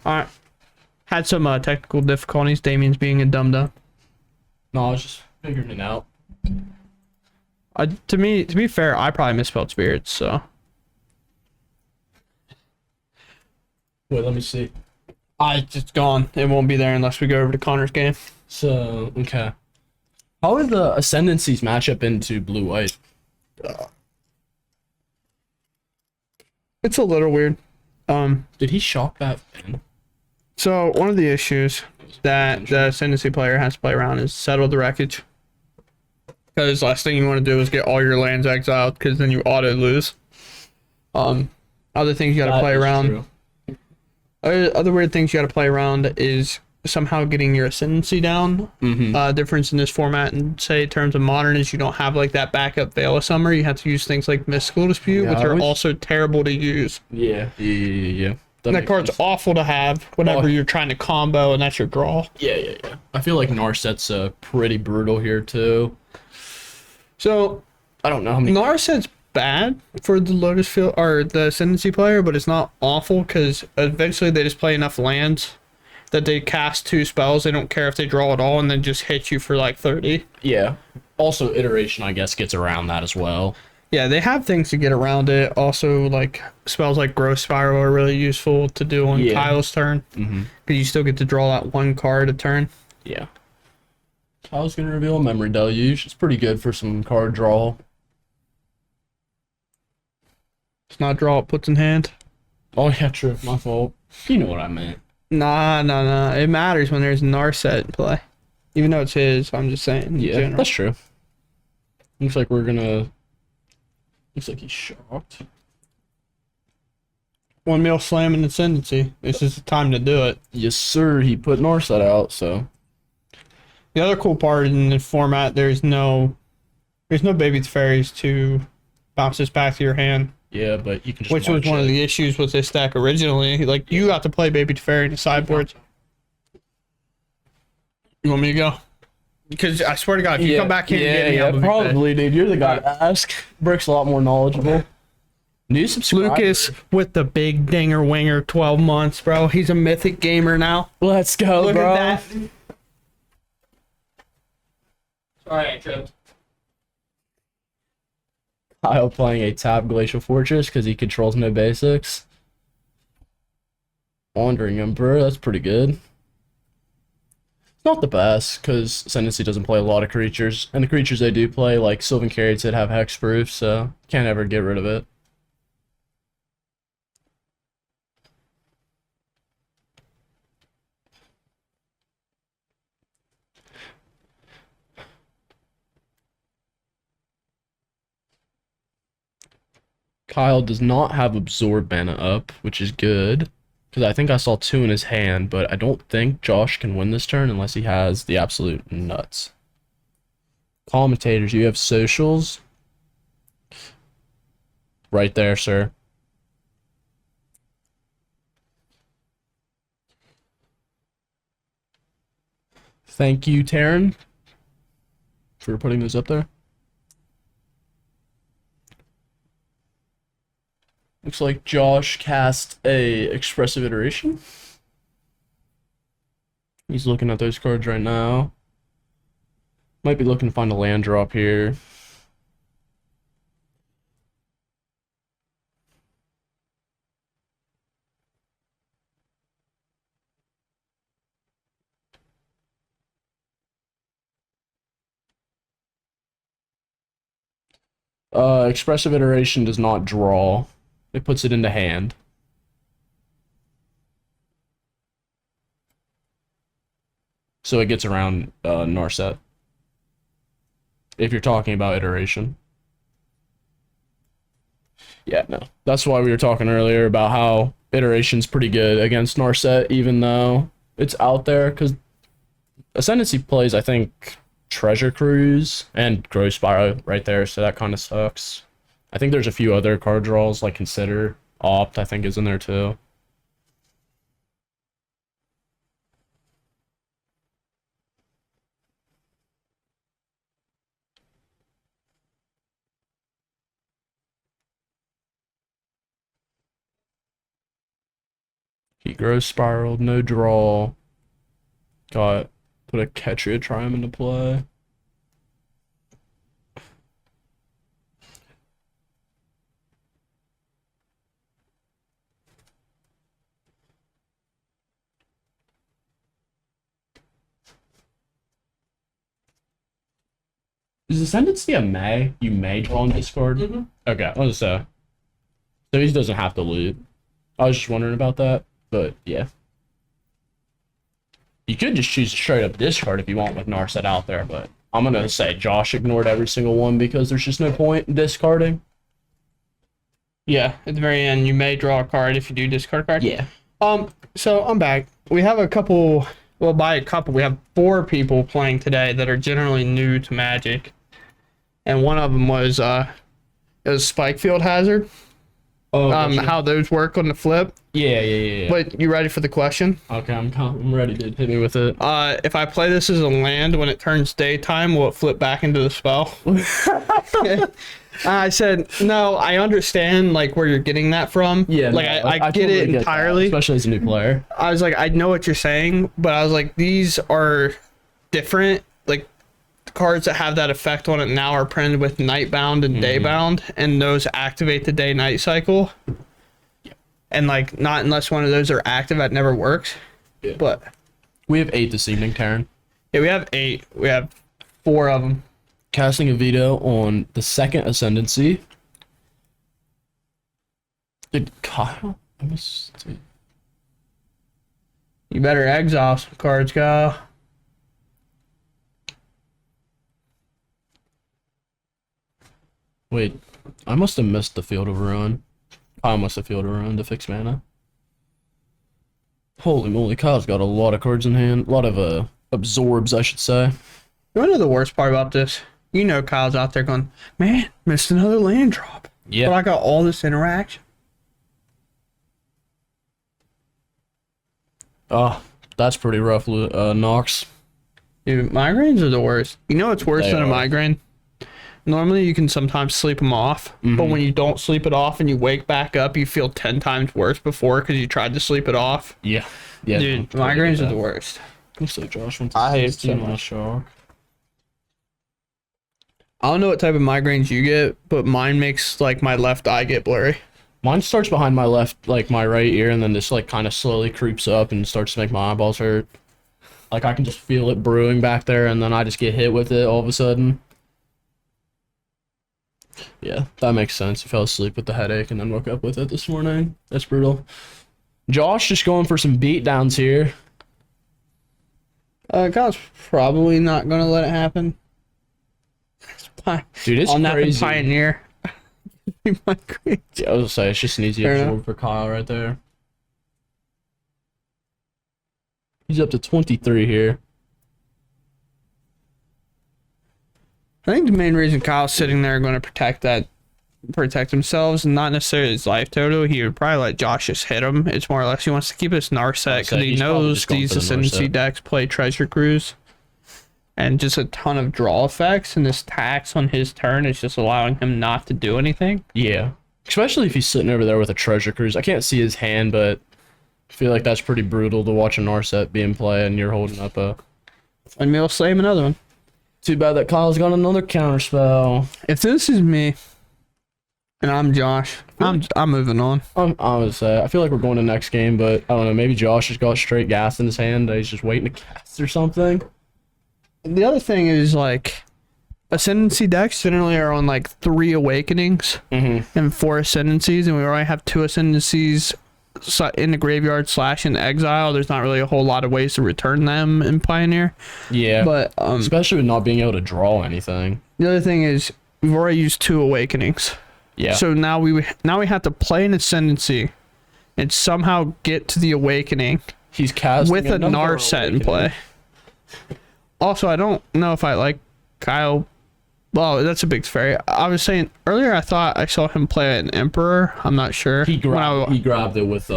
Alright. Had some technical difficulties. Damien's being a dum-dum. No, I was just figuring it out. To be fair, I probably misspelled spirits, so. Wait, let me see. It's gone. It won't be there unless we go over to Connor's game. So, okay. How are the Ascendancies matchup into blue-white? It's a little weird. Did he shock that in? So one of the issues that the Ascendancy player has to play around is settle the wreckage. Because last thing you want to do is get all your lands exiled, because then you auto lose. Other things you got to play around. Other weird things you got to play around is somehow getting your Ascendancy down. Difference in this format and say in terms of modern is you don't have like that backup Veil of Summer. You have to use things like Mystical Dispute, which are also terrible to use. Yeah. That card's awful to have whenever you're trying to combo and that's your draw. Yeah. I feel like Narset's pretty brutal here too. So I don't know how many. Narset's bad for the Lotus Field or the Ascendancy player, but it's not awful because eventually they just play enough lands that they cast 2 spells. They don't care if they draw at all and then just hit you for like 30. Yeah. Also, Iteration, I guess, gets around that as well. Yeah, they have things to get around it. Also, like spells like Growth Spiral are really useful to do on Kyle's turn. Because you still get to draw that 1 card a turn. Yeah. Kyle's going to reveal a Memory Deluge. It's pretty good for some card draw. It's not draw, it puts in hand. Oh, yeah, true. My fault. You know what I meant. Nah. It matters when there's Narset in play. Even though it's his, I'm just saying. Yeah, that's true. Looks like we're gonna... Looks like he's shocked. 1 mil slam and Ascendancy. This is the time to do it. Yes, sir. He put Narset out, so... The other cool part in the format, there's no baby fairies to bounce this back to your hand. Yeah, but you can just which was one of the issues with this deck originally. Like, you got to play baby fairy in the sideboards. You want me to go? Because I swear to God, if you come back here and get me, probably, dude. You're the guy to ask. Brick's a lot more knowledgeable. New subscriber. Lucas with the big dinger winger, 12 months, bro. He's a mythic gamer now. Let's go, Look bro. at that. Sorry, I tripped. Kyle playing a tap Glacial Fortress because he controls no basics. Wandering Emperor, that's pretty good. It's not the best because Ascendancy doesn't play a lot of creatures, and the creatures they do play, like Sylvan Carrots, that have hexproof, so can't ever get rid of it. Kyle does not have Absorb mana up, which is good. Because I think I saw 2 in his hand, but I don't think Josh can win this turn unless he has the absolute nuts. Commentators, you have socials. Right there, sir. Thank you, Taryn, for putting this up there. Looks like Josh cast a Expressive Iteration. He's looking at those cards right now. Might be looking to find a land drop here. Expressive Iteration does not draw. It puts it into hand. So it gets around Narset. If you're talking about iteration. Yeah, no. That's why we were talking earlier about how iteration's pretty good against Narset, even though it's out there, because Ascendancy plays, I think, Treasure Cruise and Growth Spiral right there, so that kind of sucks. I think there's a few other card draws, like Consider, Opt, I think is in there too. He grows spiraled, no draw. Got put a Ketria Triumph into play. Is Ascendancy a May? You may draw on Discord? Mm-hmm. Okay, I was gonna say. So he doesn't have to loot. I was just wondering about that, but yeah. You could just choose straight up discard if you want with Narset out there, but I'm gonna say Josh ignored every single one because there's just no point in discarding. Yeah, at the very end, you may draw a card if you do discard a card. Yeah. So I'm back. We have a couple. Well, by a couple, we have 4 people playing today that are generally new to Magic, and one of them was it was Spike Field Hazard. Oh, gotcha. How those work on the flip. Yeah. But you ready for the question? Okay, I'm ready, dude. Hit me with it. If I play this as a land when it turns daytime, will it flip back into the spell? I said, no, I understand like where you're getting that from. Yeah, like no, I get totally it get entirely. that, especially as a new player. I was like, I know what you're saying, but I was like, these are different. Like the cards that have that effect on it now are printed with Nightbound and Daybound, and those activate the day-night cycle. And like, not unless one of those are active, that never works. Yeah. But We have 8 this evening, Taryn. yeah, we have 8. We have 4 of them. Casting a veto on the second Ascendancy. Did Kyle? Let me see. You better exile some cards, Kyle. Wait, I must have missed the Field of Ruin. I must have Field of Ruin to fix mana. Holy moly, Kyle's got a lot of cards in hand. A lot of absorbs, I should say. You wanna know the worst part about this? You know Kyle's out there going, man, missed another land drop. Yeah. But I got all this interaction. Oh, that's pretty rough, Nox. Dude, migraines are the worst. You know what's worse They than a are. migraine? Normally you can sometimes sleep them off, but when you don't sleep it off and you wake back up, you feel 10 times worse before because you tried to sleep it off. Yeah. Dude, migraines are the worst. Looks like Josh went to I hate it 16 so on much. shock. I don't know what type of migraines you get, but mine makes like my left eye get blurry. Mine starts behind my left, like my right ear, and then just like kind of slowly creeps up and starts to make my eyeballs hurt. Like I can just feel it brewing back there, and then I just get hit with it all of a sudden. Yeah, that makes sense. You fell asleep with the headache and then woke up with it this morning. That's brutal. Josh just going for some beatdowns here. Kyle's probably not gonna let it happen. Dude, it's On that crazy. Pioneer. Migraines. Yeah, I was gonna say, it's just an easy Fair absorb for Kyle right there. He's up to 23 here. I think the main reason Kyle's sitting there going to protect themselves, and not necessarily his life total. He would probably let Josh just hit him. It's more or less he wants to keep his Narset because he he's probably knows just going these for the Ascendancy Narset. decks play Treasure Cruise and just a ton of draw effects, and this tax on his turn is just allowing him not to do anything. Yeah. Especially if he's sitting over there with a Treasure Cruise. I can't see his hand, but I feel like that's pretty brutal to watch a Narset being played and you're holding up a... And we'll slam another one. Too bad that Kyle's got another counterspell. If this is me and I'm Josh, I'm moving on. I would say, I feel like we're going to next game, but I don't know, maybe Josh just got straight gas in his hand. He's just waiting to cast or something. The other thing is like Ascendancy decks generally are on like 3 Awakenings and 4 Ascendancies, and we already have 2 Ascendancies in the graveyard / in exile. There's not really a whole lot of ways to return them in Pioneer. Yeah. But especially with not being able to draw anything. the other thing is we've already used 2 Awakenings. Yeah. So now we have to play an Ascendancy and somehow get to the Awakening He's casting with a another Narset in play. Also, I don't know if I like Kyle. Well, that's a big fairy. I was saying earlier, I thought I saw him play an Emperor. I'm not sure. He grabbed it with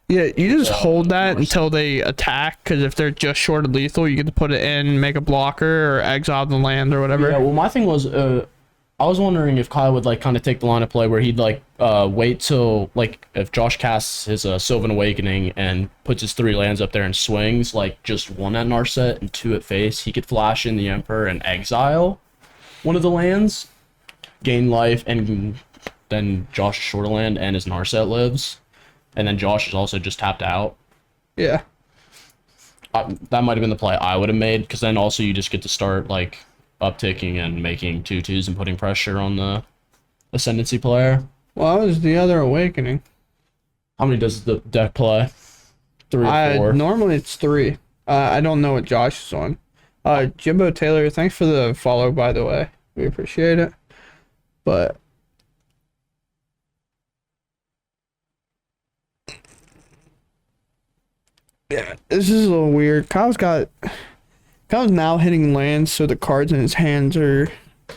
Yeah, you just hold that Narset. until they attack, because if they're just short of lethal, you get to put it in, make a blocker, or exile the land or whatever. Yeah, well, my thing was I was wondering if Kyle would like kind of take the line of play where he'd like wait till like if Josh casts his Sylvan Awakening and puts his 3 lands up there and swings like just 1 at Narset and 2 at face, he could flash in the Emperor and exile one of the lands, gain life, and then Josh is short a land and his Narset lives, and then Josh is also just tapped out. Yeah. That might have been the play I would have made, because then also you just get to start like upticking and making 2/2s and putting pressure on the Ascendancy player. Well, that was the other Awakening. How many does the deck play? 3 or 4? Normally it's 3. I don't know what Josh is on. Jimbo Taylor, thanks for the follow, by the way. We appreciate it. But yeah, this is a little weird. Kyle's now hitting lands, so the cards in his hands are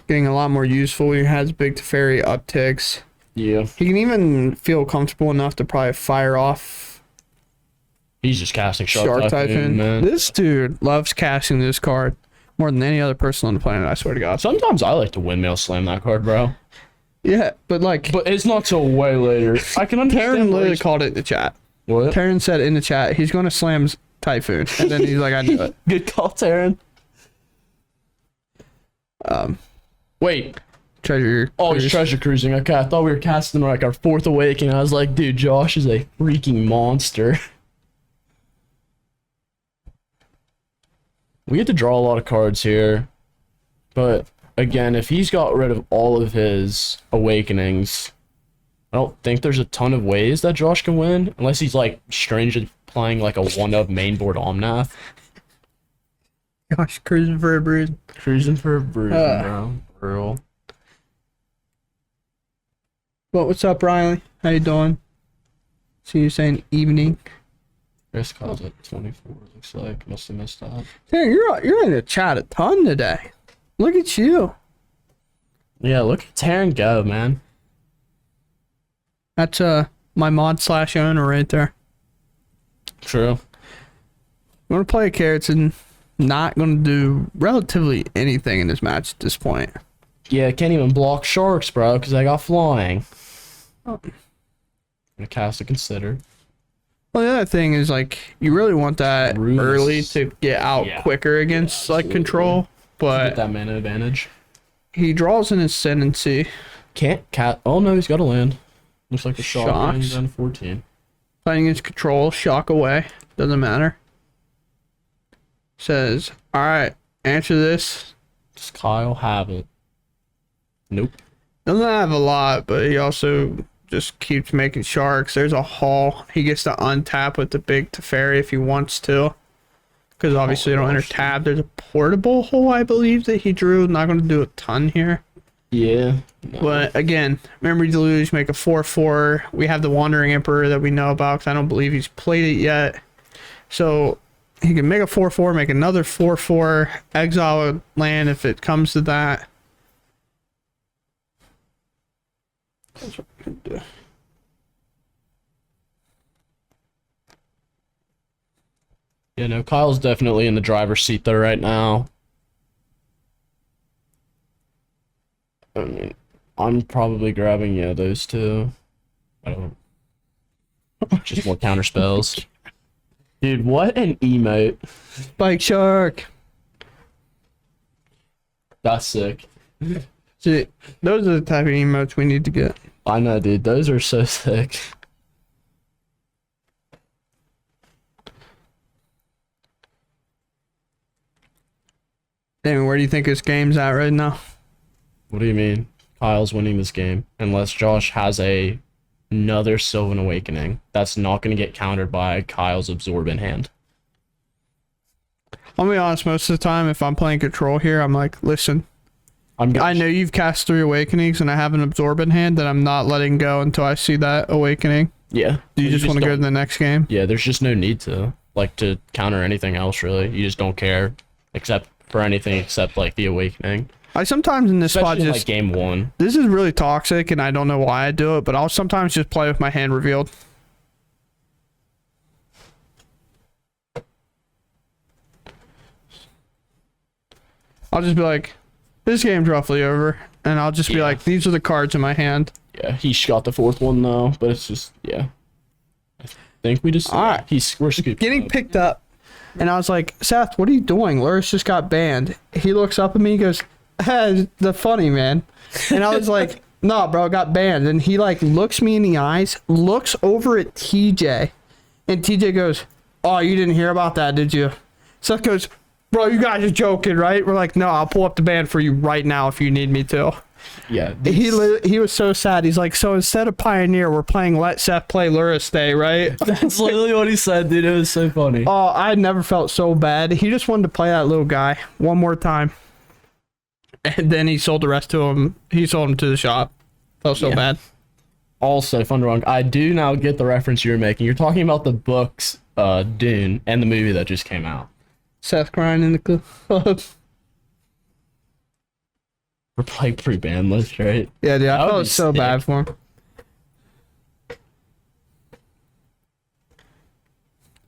getting a lot more useful. He has big Teferi upticks. Yeah. He can even feel comfortable enough to probably fire off He's just casting Shark Typhoon. man. This dude loves casting this card more than any other person on the planet, I swear to God. Sometimes I like to windmill slam that card, bro. Yeah, but like... But it's not till way later. I can understand. Taryn literally called it in the chat. What? Taryn said in the chat, he's going to slam Typhoon. And then he's like, I do it. Good call, Taryn. Wait. Treasure. Oh, Cruise. he's treasure cruising. Okay, I thought we were casting like our 4th Awakening. I was like, dude, Josh is a freaking monster. We get to draw a lot of cards here. But, again, if he's got rid of all of his Awakenings, I don't think there's a ton of ways that Josh can win. Unless he's, like, strangely playing, like, a one-of mainboard Omnath. Gosh, cruising for a bruise. Cruising for a bruise, bro. Real. Well, what's up, Riley? How you doing? See you saying evening. Chris calls it 24, looks like. Must have missed that. Taryn, you're in the chat a ton today. Look at you. Yeah, look at Taryn go, man. That's my mod / owner right there. True. I'm gonna play a Carrots and not gonna do relatively anything in this match at this point. Yeah, I can't even block sharks, bro, because I got flying. Oh. I'm gonna cast a Consider. Well, the other thing is, like, you really want that Runes. early to get out quicker against, like, control, Get but that mana advantage. he draws an Ascendancy. Can't cat. Oh no, he's got a land. Looks like a shock Shocks. and then 14. Playing against control, shock away. Doesn't matter. Says, alright, answer this. Does Kyle have it? Nope. Doesn't have a lot, but he also just keeps making sharks. There's a haul. He gets to untap with the big Teferi if he wants to. Because obviously they don't enter tab. There's a portable hole, I believe, that he drew. Not going to do a ton here. Yeah. No. But again, Memory Deluge, make a 4/4. We have the Wandering Emperor that we know about because I don't believe he's played it yet. So he can make a 4/4, make another 4/4, exile a land if it comes to that. That's what we can do. Yeah, no, Kyle's definitely in the driver's seat though right now. I mean, I'm probably grabbing, yeah, those two. I don't... Just more counter spells. Dude, what an emote. Spike Shark. That's sick. See, those are the type of emotes we need to get. I know, dude. Those are so sick. Damn, where do you think this game's at right now? What do you mean? Kyle's winning this game. Unless Josh has another Sylvan Awakening. That's not going to get countered by Kyle's Absorbent hand. I'll be honest, most of the time, if I'm playing control here, I'm like, listen, I know you've cast 3 Awakenings and I have an Absorbent hand that I'm not letting go until I see that Awakening. Yeah. Do you just want to go to the next game? Yeah, there's just no need to, like, to counter anything else, really. You just don't care, except for anything except, like, the Awakening. I sometimes in this spot Especially in, just... like, game 1. This is really toxic and I don't know why I do it, but I'll sometimes just play with my hand revealed. I'll just be like, this game's roughly over. and I'll just be like, these are the cards in my hand. Yeah, he got the 4th one though, but it's just I think we just Alright. we're scooping Getting up. picked up, and I was like, Seth, what are you doing? Luris just got banned. He looks up at me, he goes, the funny man, and I was like, nah, bro, I got banned. And he like looks me in the eyes, looks over at TJ, and TJ goes, oh, you didn't hear about that, did you? Seth goes, bro, you guys are joking, right? We're like, no, I'll pull up the ban for you right now if you need me to. Yeah, He was so sad. He's like, so instead of Pioneer, we're playing Let Seth Play Luris Day, right? that's literally what he said, dude. It was so funny. Oh, I never felt so bad. He just wanted to play that little guy one more time. And then he sold the rest to him. He sold him to the shop. Felt so bad. Also, fun wrong. I do now get the reference you're making. You're talking about the books, Dune, and the movie that just came out. Seth crying in the club. We're playing pre-ban list, right? Yeah, dude. I That would felt be so sick. bad for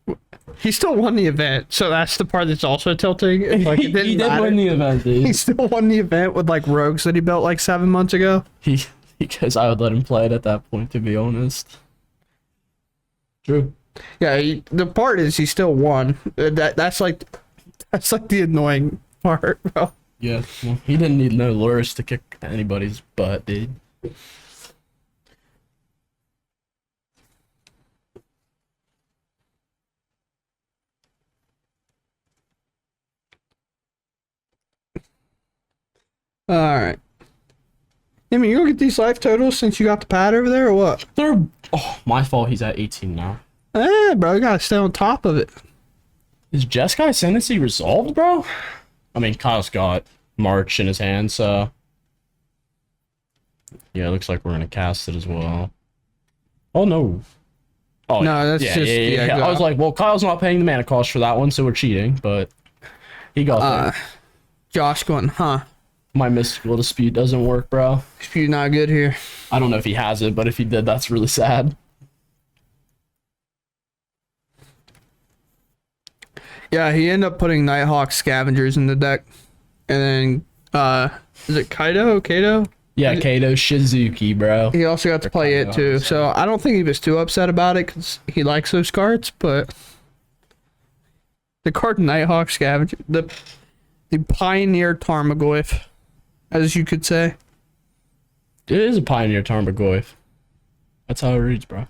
him. He still won the event, so that's the part that's also tilting. It's like, it didn't he did matter. win the event, dude. He still won the event with like rogues that he built like 7 months ago. Because I would let him play it at that point, to be honest. True. Yeah, the part is he still won. That's like the annoying part, bro. Yeah. Well, he didn't need no lures to kick anybody's butt, dude. All right. I mean, you gonna get these life totals since you got the pad over there, or what? My fault. He's at 18 now. Bro, you gotta stay on top of it. Is Jeskai Ascendancy resolved, bro? I mean, Kyle's got March in his hand, so... Yeah, it looks like we're gonna cast it as well. Oh, no. Oh, No, that's just- yeah, I was like, well, Kyle's not paying the mana cost for that one, so we're cheating, but... He got there. Josh going, huh? My mystical dispute doesn't work, bro. Dispute not good here. I don't know if he has it, but if he did, that's really sad. Yeah, he ended up putting Nighthawk Scavengers in the deck. And then, is it Kato? Yeah, Kato Shizuki, bro. He also got to play it too. So I don't think he was too upset about it because he likes those cards, but the card Nighthawk Scavenger, the Pioneer Tarmogoyf, as you could say. It is a Pioneer Tarmogoyf. That's how it reads, bro.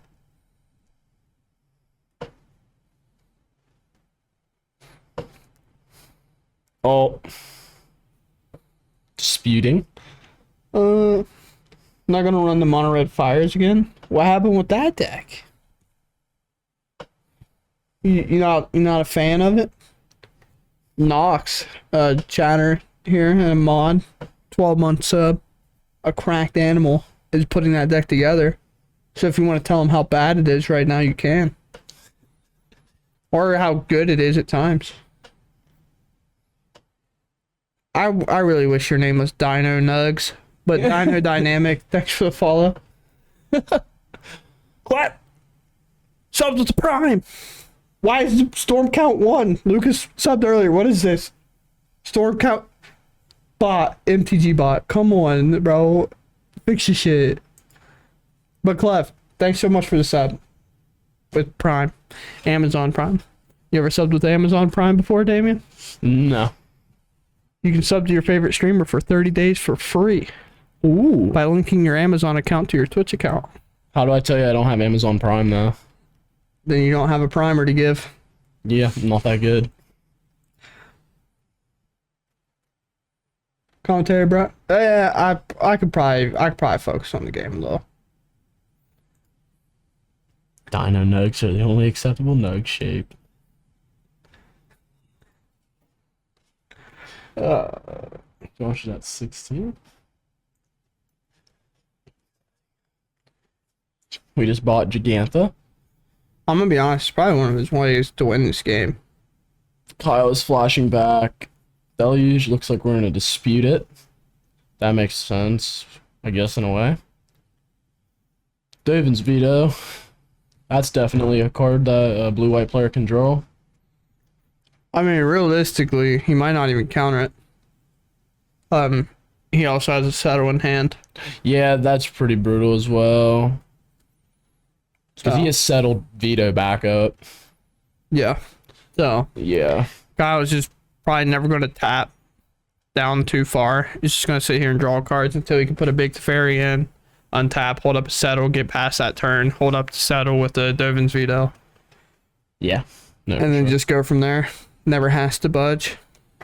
Oh. Disputing. Not gonna run the Mono Red Fires again. What happened with that deck? You not a fan of it? Nox, chatter here and a mod, 12-month sub, a cracked animal is putting that deck together. So if you want to tell him how bad it is right now, you can, or how good it is at times. I really wish your name was Dino Nugs, but Dino Dynamic. Thanks for the follow. What? Subs with the Prime. Why is the Storm Count 1? Lucas subbed earlier. What is this? Storm Count bot. MTG bot. Come on, bro. Fix your shit. But Clef, thanks so much for the sub. With Prime. Amazon Prime. You ever subbed with Amazon Prime before, Damien? No. You can sub to your favorite streamer for 30 days for free. Ooh. By linking your Amazon account to your Twitch account. How do I tell you I don't have Amazon Prime, though? Then you don't have a primer to give. Yeah, not that good. Commentary, bro. Yeah, I could probably focus on the game a little. Dino Nugs are the only acceptable Nug shape. Josh is at 16. We just bought Gigantha. I'm gonna be honest, it's probably one of his ways to win this game. Kyle is flashing back. Deluge looks like we're gonna dispute it. That makes sense, I guess, in a way. Davin's Veto. That's definitely a card that a blue-white player can draw. I mean, realistically, he might not even counter it. he also has a settle in hand. Yeah, that's pretty brutal as well. Because Oh. he has settled veto backup. Yeah. So Yeah. guy was just probably never going to tap down too far. He's just going to sit here and draw cards until he can put a big Teferi in, untap, hold up a settle, get past that turn, hold up the settle with the Dovin's veto, Yeah. No, and then sure. just go from there. Never has to budge.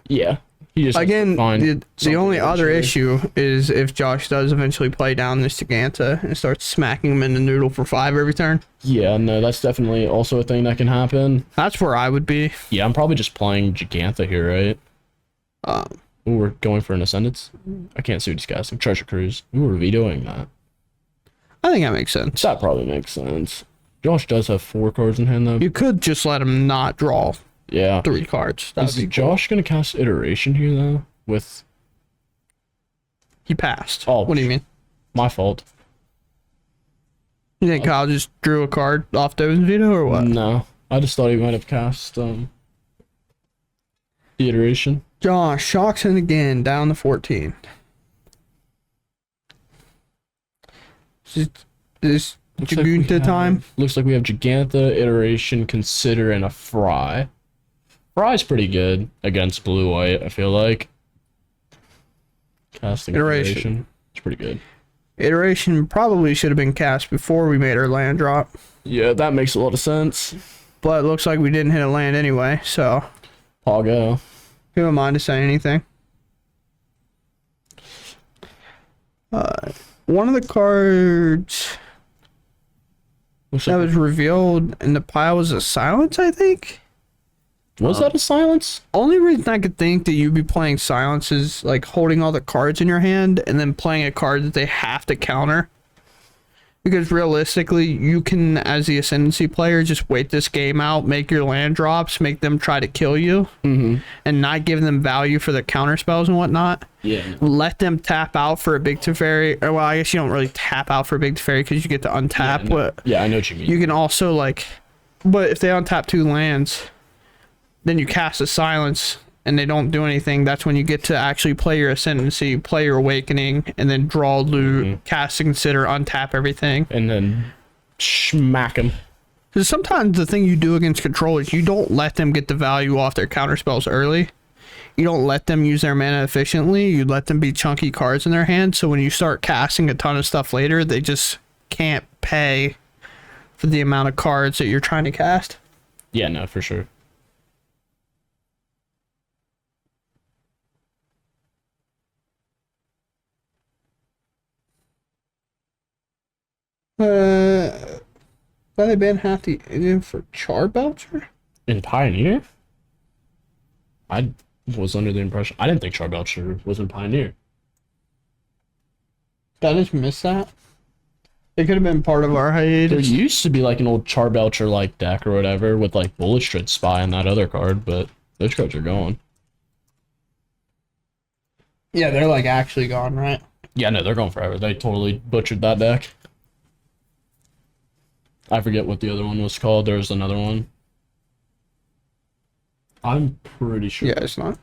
Yeah. He just has to Again, find the something only other eventually. issue is if Josh does eventually play down this Giganta and starts smacking him in the noodle for 5 every turn. Yeah, no, that's definitely also a thing that can happen. That's where I would be. Yeah, I'm probably just playing Gigantha here, right? Um, Ooh, we're going for an Ascendance. I can't see what he's casting. Treasure Cruise. Ooh, we're vetoing that. I think that makes sense. That probably makes sense. Josh does have 4 cards in hand, though. You could just let him not draw Yeah. 3 cards. That Is would be cool. Josh going to cast Iteration here, though? With He passed. Oh. What do you mean? my fault? You think Kyle just drew a card off Dovin's veto or what? No. I just thought he might have cast the Iteration. Josh shocks in again, down to 14. This Looks like we Giganta have- time. Looks like we have Gigantha, Iteration, Consider, and a Fry. Fry's pretty good against blue-white, I feel like. Casting Iteration. It's pretty good. Iteration probably should have been cast before we made our land drop, Yeah, that makes a lot of sense. but it looks like we didn't hit a land anyway, so Pago. who am I to say anything? One of the cards Looks that like, was revealed in the pile was a silence, I think. was that a silence? Only reason I could think that you'd be playing silence is like holding all the cards in your hand and then playing a card that they have to counter. Because realistically, you can, as the Ascendancy player, just wait this game out, make your land drops, make them try to kill you, Mm-hmm. and not give them value for the counter spells and whatnot. Yeah. Let them tap out for a big Teferi. Or, well, I guess you don't really tap out for a big Teferi because you get to untap. But Yeah, I know what you mean. you can also, like, but if they untap 2 lands, then you cast a silence and they don't do anything. That's when you get to actually play your Ascendancy, play your Awakening, and then draw loot, cast and Consider, untap everything. And then smack him. Because sometimes the thing you do against control is you don't let them get the value off their counter spells early. You don't let them use their mana efficiently. You let them be chunky cards in their hand. So when you start casting a ton of stuff later, they just can't pay for the amount of cards that you're trying to cast. Yeah, no, for sure. Thought they banned half the Indian for Charbelcher? In Pioneer? I was under the impression... I didn't think Charbelcher was in Pioneer. Did I just miss that? It could have been part of our There hiatus. used to be like an old Charbelcher like deck or whatever with like Bullet Shred Spy and that other card, but those cards are gone. Yeah, they're like actually gone, right? Yeah, no, they're gone forever. They totally butchered that deck. I forget what the other one was called. There was another one. I'm pretty sure. Yeah, it's not.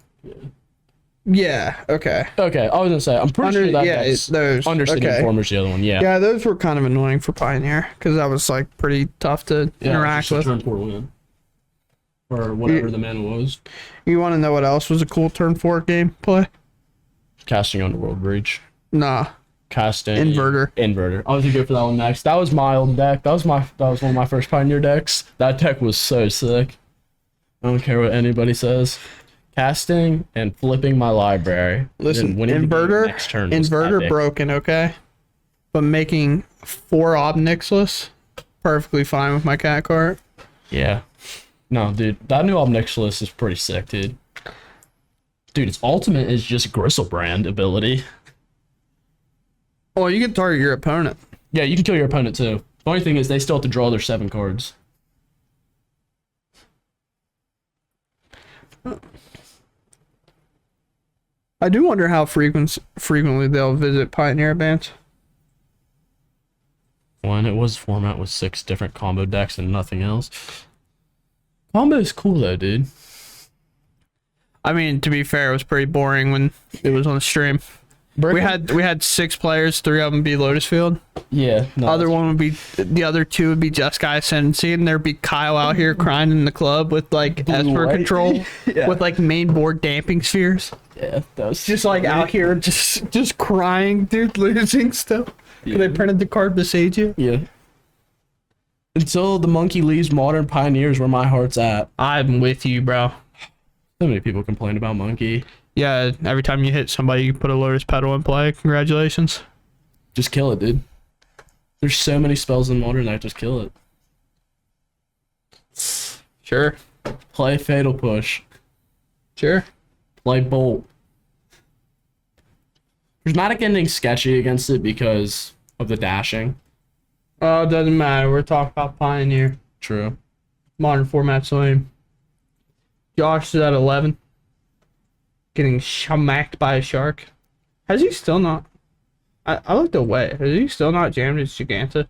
Yeah, okay. Okay, I was gonna say I'm pretty sure that yeah, deck's those. Undercity Okay. Informer's the other one. Yeah. Yeah, those were kind of annoying for Pioneer because that was like pretty tough to interact with. Turn 4 win. Or whatever the mana was. You want to know what else was a cool turn 4 game play? Casting Underworld Breach. Nah, Casting Inverter. Inverter. I was gonna go for that one next. That was my old deck. That was one of my first Pioneer decks. That deck was so sick. I don't care what anybody says. Casting and flipping my library. Listen, and winning the game Inverter, next turn was Inverter epic. broken, okay? But making 4 Obnixless, perfectly fine with my cat cart. Yeah. No, dude, that new Obnixilus is pretty sick, dude. Dude, its ultimate is just Gristlebrand ability. Oh, you can target your opponent. Yeah, you can kill your opponent too. The only thing is they still have to draw their 7 cards. I do wonder how frequently they'll visit Pioneer bands. When it was format with 6 different combo decks and nothing else. Combo is cool though, dude. I mean, to be fair, it was pretty boring when it was on the stream. We had 6 players, 3 of them be Lotus Field. Yeah. No, The other 2 would be Just Guy Ascendancy, and there'd be Kyle out here crying in the club with like Esper white. control Yeah. with like main board damping spheres. Yeah, that's Just like out here, just crying, dude, losing stuff. Yeah. They printed the card beside you. Yeah. Until the monkey leaves Modern Pioneers, where my heart's at. I'm with you, bro. So many people complain about monkey. Yeah, every time you hit somebody, you put a Lotus Petal in play. Congratulations. Just kill it, dude. There's so many spells in Modern that just kill it. Sure. Play Fatal Push. Sure. Play Bolt. Prismatic Ending's sketchy against it because of the dashing. Oh, it doesn't matter. We're talking about Pioneer. True. Modern format's lame. Josh is at 11. Getting smacked by a shark. Has he still not? I looked away. Has he still not jammed his Giganta?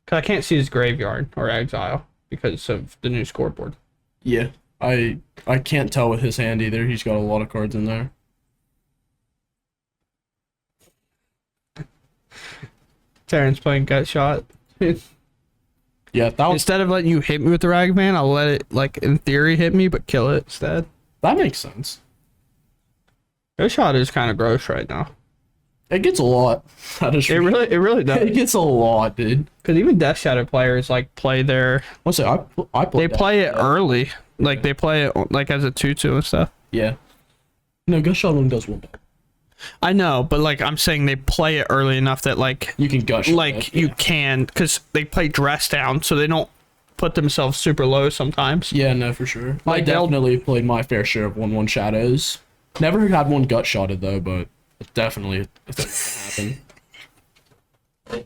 Because I can't see his graveyard or exile because of the new scoreboard. Yeah. I can't tell with his hand either. He's got a lot of cards in there. Terrence playing gut shot. Yeah, that was, Instead of letting you hit me with the Ragman, I'll let it, like, in theory, hit me, but kill it instead. that makes sense. Gut shot is kind of gross right now. It gets a lot. That is It really does. It gets a lot, dude. Because even Death Shadow players, like, play their... Let's say I play They play it early. Like, they play it, like, as a 2-2 and stuff. Yeah. No, Gust Shot only does one. I know, but, like, I'm saying they play it early enough that, like... You can Gust Shot. Like, you can... Because they play dress down, so they don't put themselves super low sometimes. Yeah, no, for sure. Like, I definitely played my fair share of 1/1 Shadows. Never had one Gut Shotted, though, but it's definitely a thing that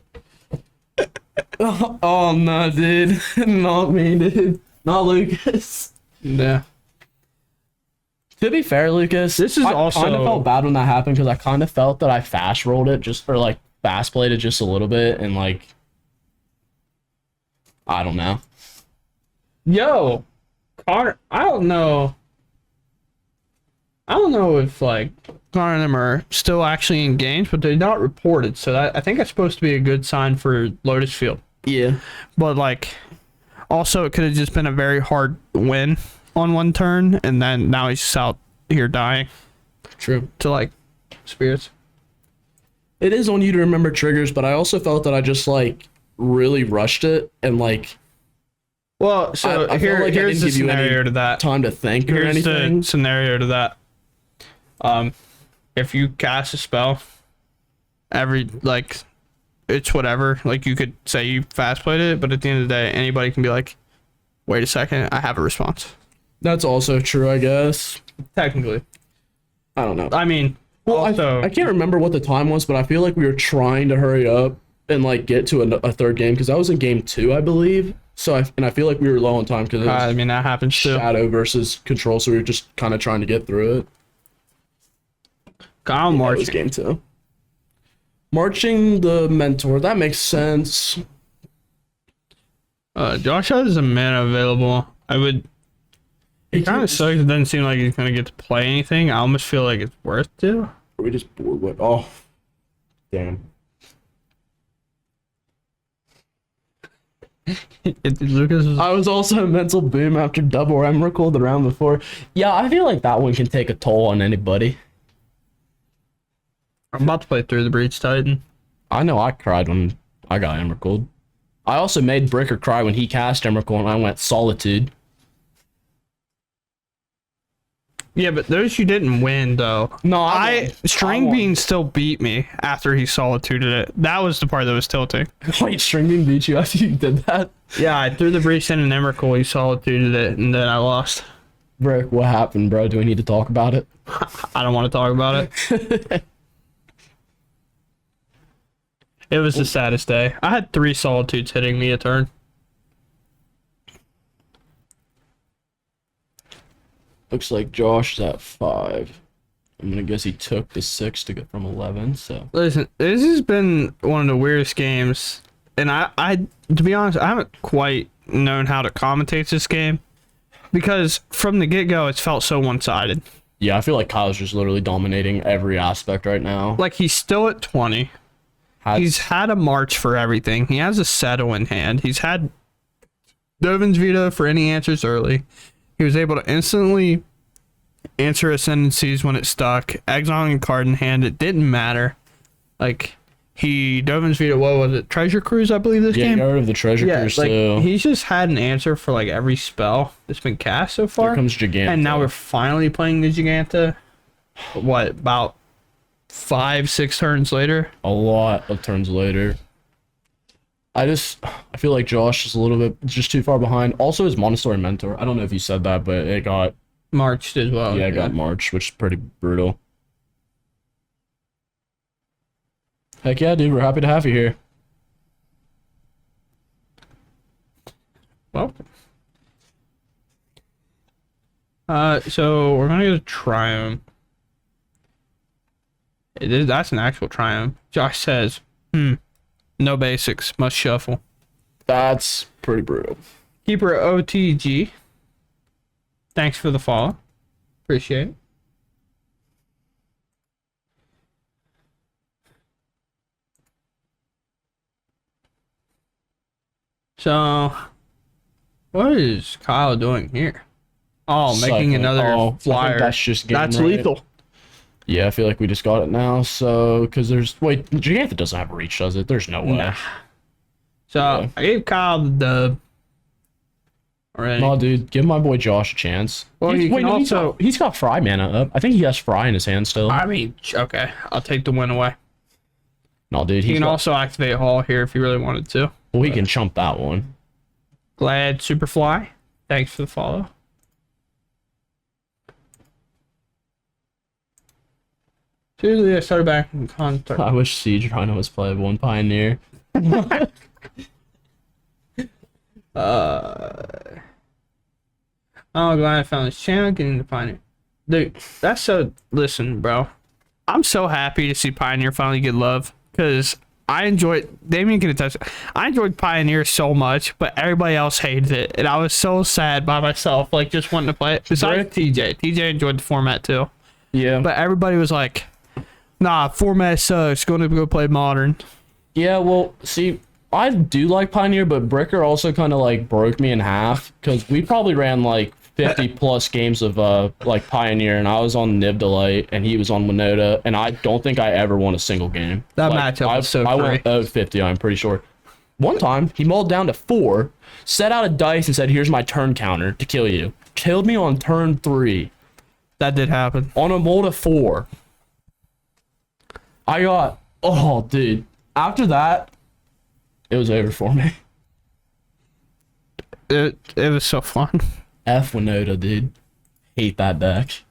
can happen. Oh, no, dude. Not me, dude. Not Lucas. Yeah. To be fair, Lucas, This is I also- kind of felt bad when that happened because I kind of felt that I fast rolled it like fast played it just a little bit and like I don't know. Yo, Connor, I don't know if, like, Connor and them are still actually in games, but they're not reported, so I think that's supposed to be a good sign for Lotus Field. Yeah. But, like, also it could have just been a very hard win on one turn, and then now he's just out here dying True. to, like, spirits. It is on you to remember triggers, but I also felt that I just like really rushed it and like Well, so I feel like I here's didn't the give you any scenario to that. time to think or Here's anything. the scenario to that. If you cast a spell, it's whatever. Like, you could say you fast played it, but at the end of the day, anybody can be like, wait a second, I have a response. That's also true, I guess. Technically. I don't know. I mean, Well, also, I can't remember what the time was, but I feel like we were trying to hurry up and like get to a third game because that was in game 2, I believe. So I feel like we were low on time because it was I mean, that happens too. Shadow versus Control, so we were just kind of trying to get through it. Kyle That was March. game 2. Marching the Mentor, that makes sense. Josh has a mana available. It kind of sucks. It doesn't seem like he's going to get to play anything. I almost feel like it's worth to. Are we just bored with? Oh, damn. Lucas is... I was also a mental boom after double Emrakul the round before. Yeah, I feel like that one can take a toll on anybody. I'm about to play Through the Breach Titan. I know I cried when I got Emrakul. I also made Bricker cry when he cast Emrakul and I went Solitude. Yeah, but those you didn't win, though. No, I won. String I won. Bean still beat me after he solituded it. That was the part that was tilting. Wait, String Bean beat you after you did that? Yeah, I threw the Breach in and Emrakul, he solituded it, and then I lost. Brick, what happened, bro? Do we need to talk about it? I don't want to talk about it. It was the saddest day. I had 3 solitudes hitting me a turn. Looks like Josh is at 5. I'm gonna guess he took the 6 to get from 11, so. Listen, this has been one of the weirdest games, and I to be honest, I haven't quite known how to commentate this game because from the get-go, it's felt so one-sided. Yeah, I feel like Kyle's just literally dominating every aspect right now. Like, he's still at 20. He's had a March for everything. He has a Settle in hand. He's had Dovin's Veto for any answers early. He was able to instantly answer Ascendancies when it stuck. Exiling a card in hand, it didn't matter. Like, Dovin's Veto, what was it? Treasure Cruise, I believe, this game? Yeah, got rid of the Treasure Cruise, like, too. he's just had an answer for, like, every spell that's been cast so far. Here comes Giganta. And now we're finally playing the Giganta. What, about 5-6 turns later? A lot of turns later. I feel like Josh is a little bit just too far behind. Also, his Montessori Mentor. I don't know if you said that, but it got Marched as well. Yeah, it got marched, which is pretty brutal. Heck yeah, dude. We're happy to have you here. Well, so we're gonna get a Triumph. That's an actual Triumph. Josh says, no basics, must shuffle. That's pretty brutal. Keeper OTG. Thanks for the follow. Appreciate it. So, what is Kyle doing here? Oh, making another flyer. I think that's just game That's right. lethal. Yeah, I feel like we just got it now. So, because wait, Giganta doesn't have reach, does it? There's no way. Nah. So, Yeah. I gave Kyle the dub already. No, dude, give my boy Josh a chance. Well, He's got Fry mana up. I think he has Fry in his hand still. I mean, okay, I'll take the win away. No, dude, He can also activate Hall here if he really wanted to. Well, he can chump that one. Glad Superfly. Thanks for the follow. Seriously, I started back in contact. I wish Siege Rhino was playable in Pioneer. Oh, glad I found this channel. Getting to Pioneer. Dude, that's so. Listen, bro. I'm so happy to see Pioneer finally get love because I enjoyed. Damien can attest. I enjoyed Pioneer so much, but everybody else hated it, and I was so sad by myself, like just wanting to play it. Besides TJ, TJ enjoyed the format too. Yeah, but everybody was like, "Nah, format sucks. Going to go play Modern." Yeah, well, see, I do like Pioneer, but Bricker also kind of like broke me in half because we probably ran like 50 plus games of like Pioneer, and I was on Nib Delight and he was on Winota, and I don't think I ever won a single game. That like, matchup was so I great. went 0-50, I'm pretty sure. One time he mulled down to 4, set out a dice and said, "Here's my turn counter to kill you." Killed me on turn 3 That did happen. on a mold of 4. I got dude. After that, it was over for me. It was so fun. F Winota, dude. Hate that deck.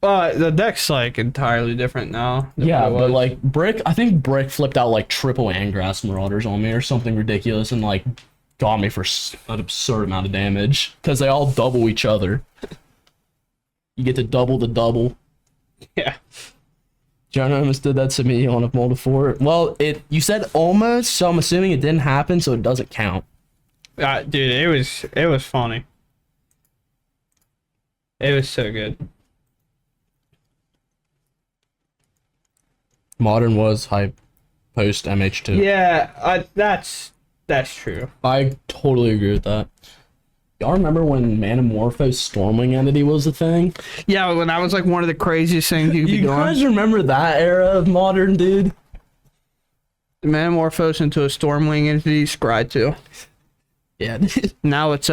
The deck's like entirely different now. than Yeah, what it but was. like I think Brick flipped out like triple Angrass Marauders on me or something ridiculous and like got me for an absurd amount of damage because they all double each other. You get to double the double. Yeah. John almost did that to me on a mold of 4. Well, you said almost, so I'm assuming it didn't happen, so it doesn't count. Dude, it was funny. It was so good. Modern was hype post MH2. Yeah, that's true. I totally agree with that. Y'all remember when Manamorphose Stormwing Entity was a thing? Yeah, when that was like one of the craziest things you could be You doing. guys remember that era of Modern, dude? Metamorphose into a Stormwing entity, scry 2. Yeah. Now it's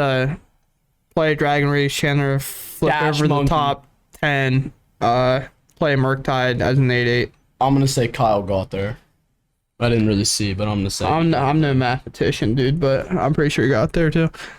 play Dragon Rage Chandler, flip Dash over Monkey. the top 10, play Murktide as an 8/8. I'm gonna say Kyle got there. I didn't really see, but I'm gonna say. I'm no mathematician, dude, but I'm pretty sure he got there too.